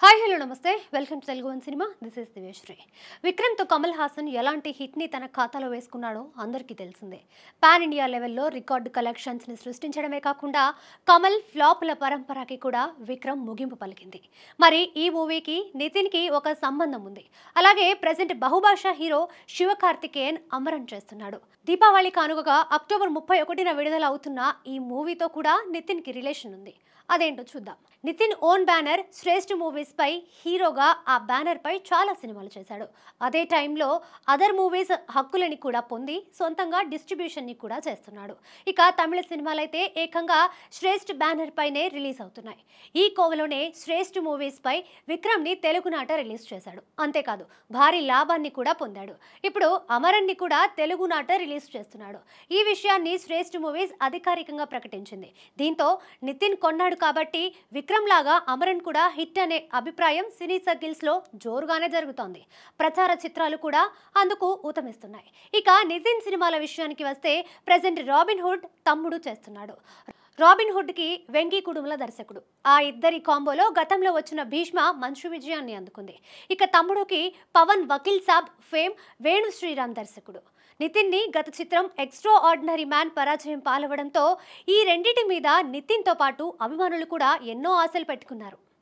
Hi hello నమస్తే welcome to Telugu one cinema. This is Divyashri. విక్రమ్తో కమల్ హాసన్ ఎలాంటి హిట్ని తన ఖాతాలో వేసుకున్నాడో అందరికీ తెలిసిందే. పాన్ ఇండియా లెవెల్లో రికార్డు కలెక్షన్స్ని సృష్టించడమే కాకుండా కమల్ ఫ్లాపుల పరంపరకి కూడా విక్రమ్ ముగింపు పలికింది. మరి ఈ మూవీకి నితిన్కి ఒక సంబంధం ఉంది. అలాగే ప్రజెంట్ బహుభాషా హీరో శివకార్తికేయన్ అమరన్ చేస్తున్నాడు. దీపావళి కానుకగా అక్టోబర్ 31న విడుదల అవుతున్న ఈ మూవీతో కూడా నితిన్కి రిలేషన్ ఉంది. అదేంటో చూద్దాం. నితిన్ ఓన్ బ్యానర్ శ్రేష్ఠ మూవీస్ పై హీరోగా ఆ బ్యానర్ పై చాలా సినిమాలు చేశాడు. అదే టైంలో అదర్ మూవీస్ హక్కులని కూడా పొంది సొంతంగా డిస్ట్రిబ్యూషన్ ని కూడా చేస్తున్నాడు. ఇక తమిళ సినిమాలైతే ఏకంగా శ్రేష్ఠ బ్యానర్ పైనే రిలీజ్ అవుతున్నాయి. ఈ కోవలోనే శ్రేష్ఠ మూవీస్ పై విక్రమ్ ని తెలుగునాట రిలీజ్ చేశాడు. అంతేకాదు భారీ లాభాన్ని కూడా పొందాడు. ఇప్పుడు అమరన్ ని కూడా తెలుగునాట రిలీజ్ చేస్తున్నాడు. ఈ విషయాన్ని శ్రేష్ఠ మూవీస్ అధికారికంగా ప్రకటించింది. దీంతో నితిన్ కొన్నాడు కాబట్టి విక్రమ్ లాగా అమరన్ కూడా హిట్ అనే అభిప్రాయం సినీ సర్కిల్స్ లో జోరుగానే జరుగుతోంది. ప్రచార చిత్రాలు కూడా అందుకు ఊతమిస్తున్నాయి. ఇక నితిన్ సినిమాల విషయానికి వస్తే ప్రెజెంట్ రాబిన్ హుడ్ తమ్ముడు చేస్తున్నాడు. రాబిన్ హుడ్ కి వెంకీ కుడుముల దర్శకుడు. ఆ ఇద్దరి కాంబోలో గతంలో వచ్చిన భీష్మ మంచు విజయాన్ని అందుకుంది. ఇక తమ్ముడుకి పవన్ వకీల్ సాబ్ ఫేమ్ వేణు శ్రీరామ్ దర్శకుడు. నితిన్ ని గత చిత్రం ఎక్స్ట్రా ఆర్డినరీ మ్యాన్ పరాజయం పాలవడంతో ఈ రెండింటి మీద నితిన్ తో పాటు అభిమానులు కూడా ఎన్నో ఆశలు పెట్టుకున్నారు.